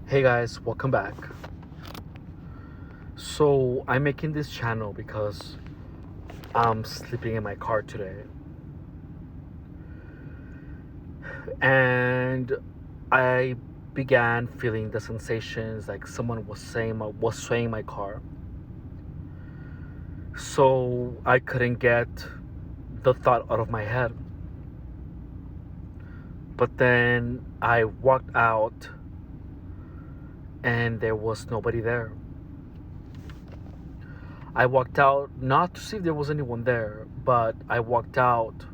Hey guys, welcome back. So, I'm making this channel because I'm sleeping in my car today. And I began feeling the sensations like someone was swaying my car. So, I couldn't get the thought out of my head. But then I walked out and there was nobody there. I walked out not to see if there was anyone there, but I walked out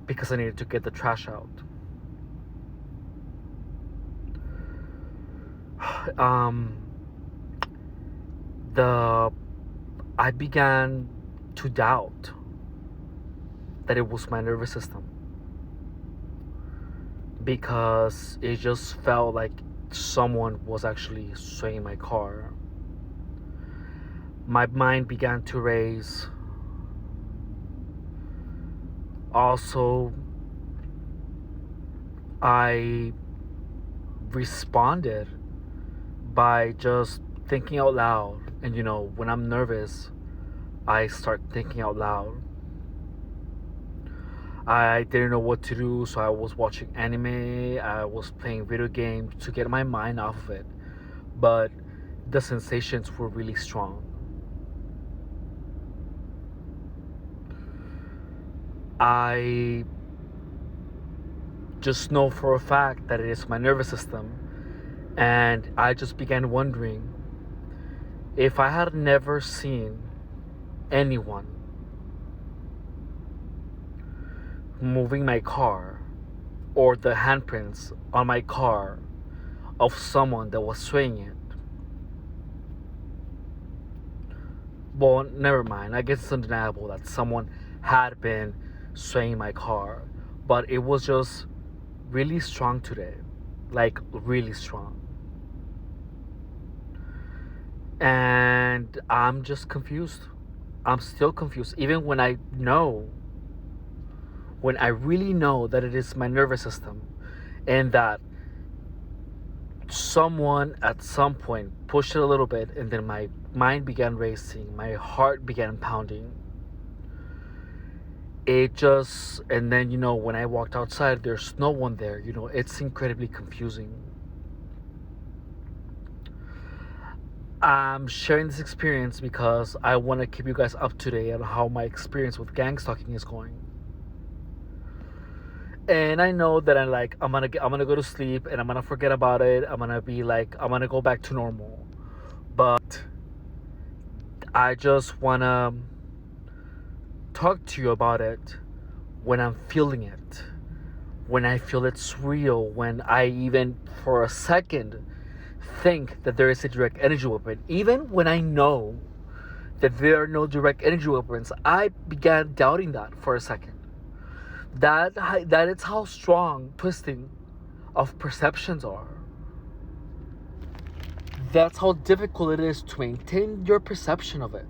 because I needed to get the trash out. Um, I began to doubt that it was my nervous system because it just felt like someone was actually swaying my car. My mind began to race. Also, I responded by just thinking out loud. And when I'm nervous, I start thinking out loud. I didn't know what to do, so I was watching anime, I was playing video games to get my mind off of it. But the sensations were really strong. I just know for a fact that it is my nervous system, and I just began wondering if I had never seen anyone moving my car or the handprints on my car of someone that was swaying it. Well, never mind. I guess it's undeniable that someone had been swaying my car, but it was just really strong today. Like, really strong. And I'm just confused. I'm still confused. Even when I really know that it is my nervous system and that someone at some point pushed it a little bit, and then my mind began racing, my heart began pounding. And then when I walked outside, there's no one there. It's incredibly confusing. I'm sharing this experience because I want to keep you guys up to date on how my experience with gang stalking is going. And I know that I'm gonna go to sleep and I'm gonna forget about it. I'm gonna go back to normal. But I just wanna talk to you about it when I'm feeling it, when I feel it's real, when I even for a second think that there is a direct energy weapon. Even when I know that there are no direct energy weapons, I began doubting that for a second. That is how strong twisting of perceptions are. That's how difficult it is to maintain your perception of it.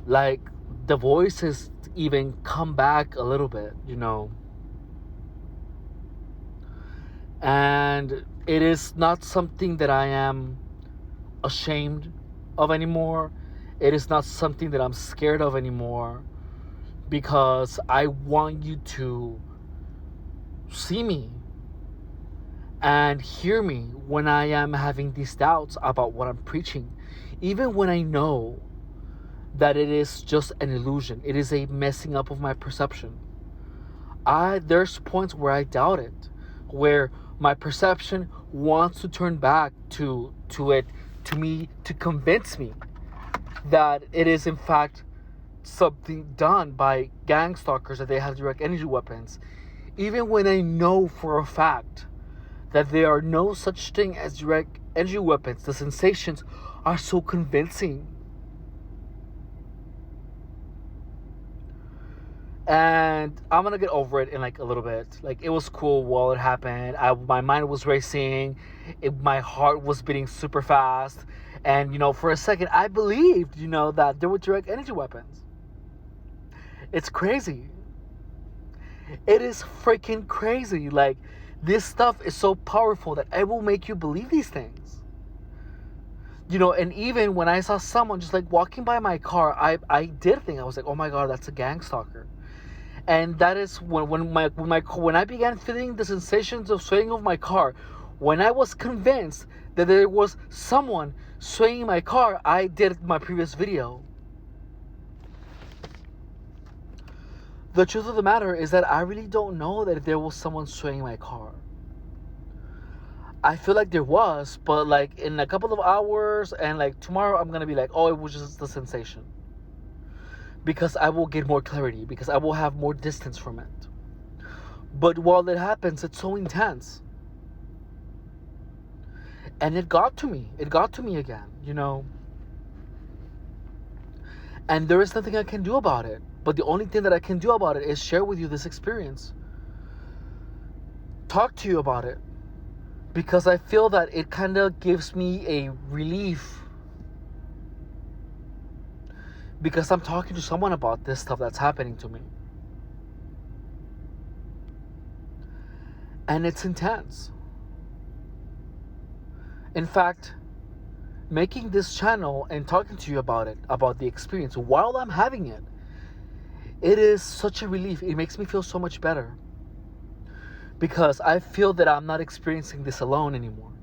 Like, the voices even come back a little bit, And it is not something that I am ashamed of anymore. It is not something that I'm scared of anymore, because I want you to see me and hear me when I am having these doubts about what I'm preaching. Even when I know that it is just an illusion, it is a messing up of my perception. There's points where I doubt it, where my perception wants to turn back to me, to convince me that it is in fact something done by gang stalkers, that they have direct energy weapons. Even when I know for a fact that there are no such thing as direct energy weapons, the sensations are so convincing. And I'm gonna get over it in like a little bit. Like, it was cool while it happened. My mind was racing. My heart was beating super fast. And, for a second, I believed, that there were direct energy weapons. It's crazy. It is freaking crazy. Like, this stuff is so powerful that it will make you believe these things. And even when I saw someone just like walking by my car, I did think, I was like, oh my God, that's a gang stalker. And that is when I began feeling the sensations of swaying of my car, when I was convinced that there was someone swaying my car, I did my previous video. The truth of the matter is that I really don't know that if there was someone swaying my car. I feel like there was, but like in a couple of hours and like tomorrow, I'm gonna be like, oh, it was just the sensation. Because I will get more clarity, because I will have more distance from it. But while it happens, it's so intense. And it got to me. It got to me again, And there is nothing I can do about it. But the only thing that I can do about it is share with you this experience. Talk to you about it. Because I feel that it kind of gives me a relief. Because I'm talking to someone about this stuff that's happening to me. And it's intense. In fact, making this channel and talking to you about it, about the experience while I'm having it, it is such a relief. It makes me feel so much better. Because I feel that I'm not experiencing this alone anymore.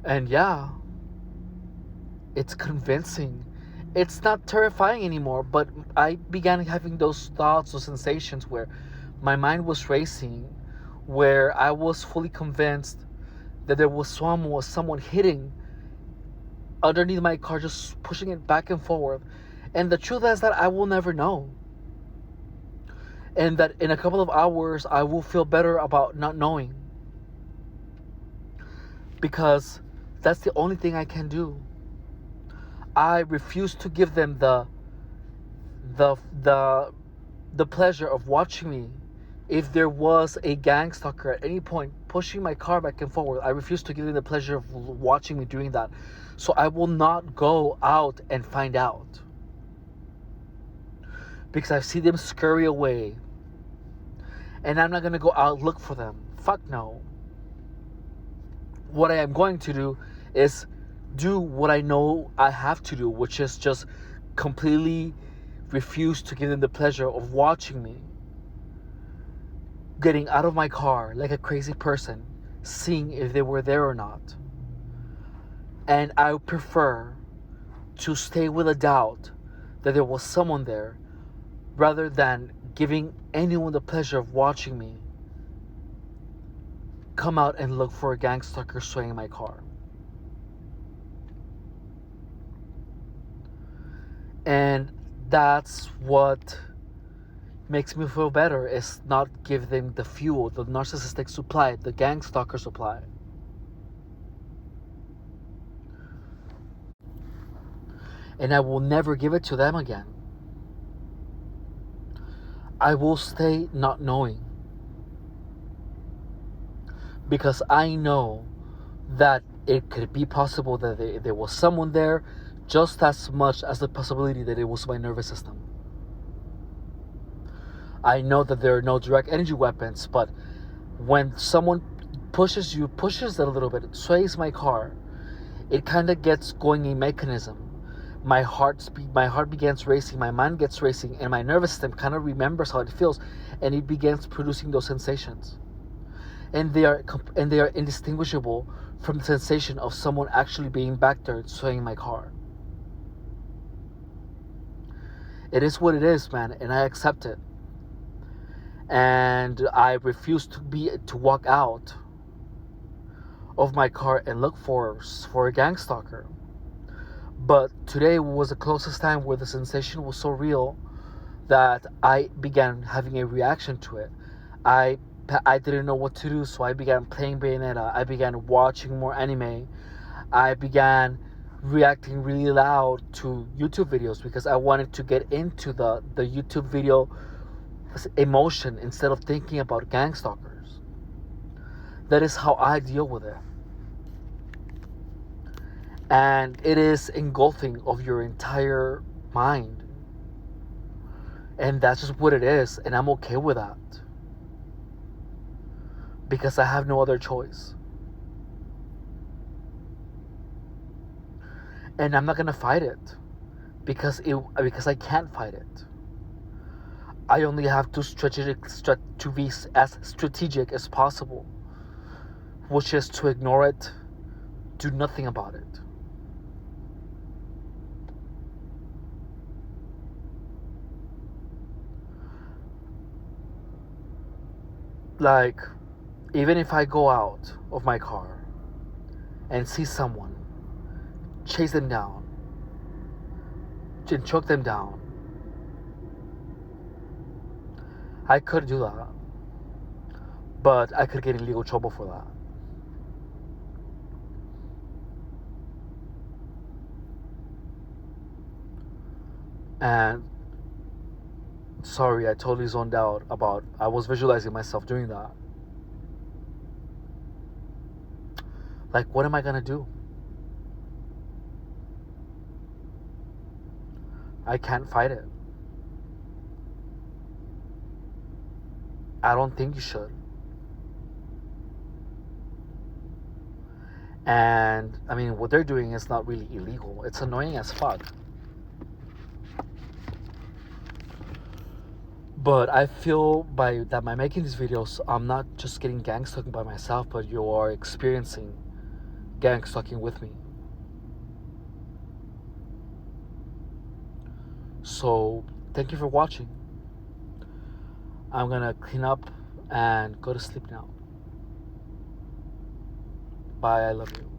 And yeah, it's convincing. It's not terrifying anymore, but I began having those thoughts, those sensations where my mind was racing, where I was fully convinced that there was someone hitting underneath my car, just pushing it back and forward. And the truth is that I will never know. And that in a couple of hours, I will feel better about not knowing. Because that's the only thing I can do. I refuse to give them the pleasure of watching me. If there was a gang stalker at any point pushing my car back and forward, I refuse to give them the pleasure of watching me doing that. So I will not go out and find out. Because I see them scurry away. And I'm not going to go out look for them. Fuck no. What I am going to do is do what I know I have to do, which is just completely refuse to give them the pleasure of watching me getting out of my car like a crazy person, seeing if they were there or not. And I would prefer to stay with a doubt that there was someone there rather than giving anyone the pleasure of watching me come out and look for a gang stalker swaying my car. And that's what makes me feel better, is not give them the fuel, the narcissistic supply, the gang stalker supply. And I will never give it to them again. I will stay not knowing. Because I know that it could be possible that there was someone there, just as much as the possibility that it was my nervous system. I know that there are no direct energy weapons, but when someone pushes it a little bit, it sways my car, it kind of gets going a mechanism. My heart begins racing, my mind gets racing, and my nervous system kind of remembers how it feels, and it begins producing those sensations. And they are indistinguishable from the sensation of someone actually being back there swaying my car. It is what it is, man, and I accept it. And I refuse to walk out of my car and look for a gang stalker. But today was the closest time where the sensation was so real that I began having a reaction to it. I didn't know what to do, so I began playing Bayonetta. I began watching more anime. I began reacting really loud to YouTube videos because I wanted to get into the YouTube video emotion instead of thinking about gang stalkers. That is how I deal with it. And it is engulfing of your entire mind. And that's just what it is. And I'm okay with that. Because I have no other choice. And I'm not going to fight it. Because I can't fight it. I only have to be as strategic as possible. Which is to ignore it. Do nothing about it. Like, even if I go out of my car and see someone, chase them down and choke them down, I could do that. But I could get in legal trouble for that. And sorry, I totally zoned out about, I was visualizing myself doing that. Like, what am I gonna do? I can't fight it. I don't think you should. And I mean, what they're doing is not really illegal. It's annoying as fuck. But I feel by making these videos, I'm not just getting gangstalking by myself, but you are experiencing gangstalking with me. So thank you for watching. I'm gonna clean up and go to sleep now. Bye, I love you.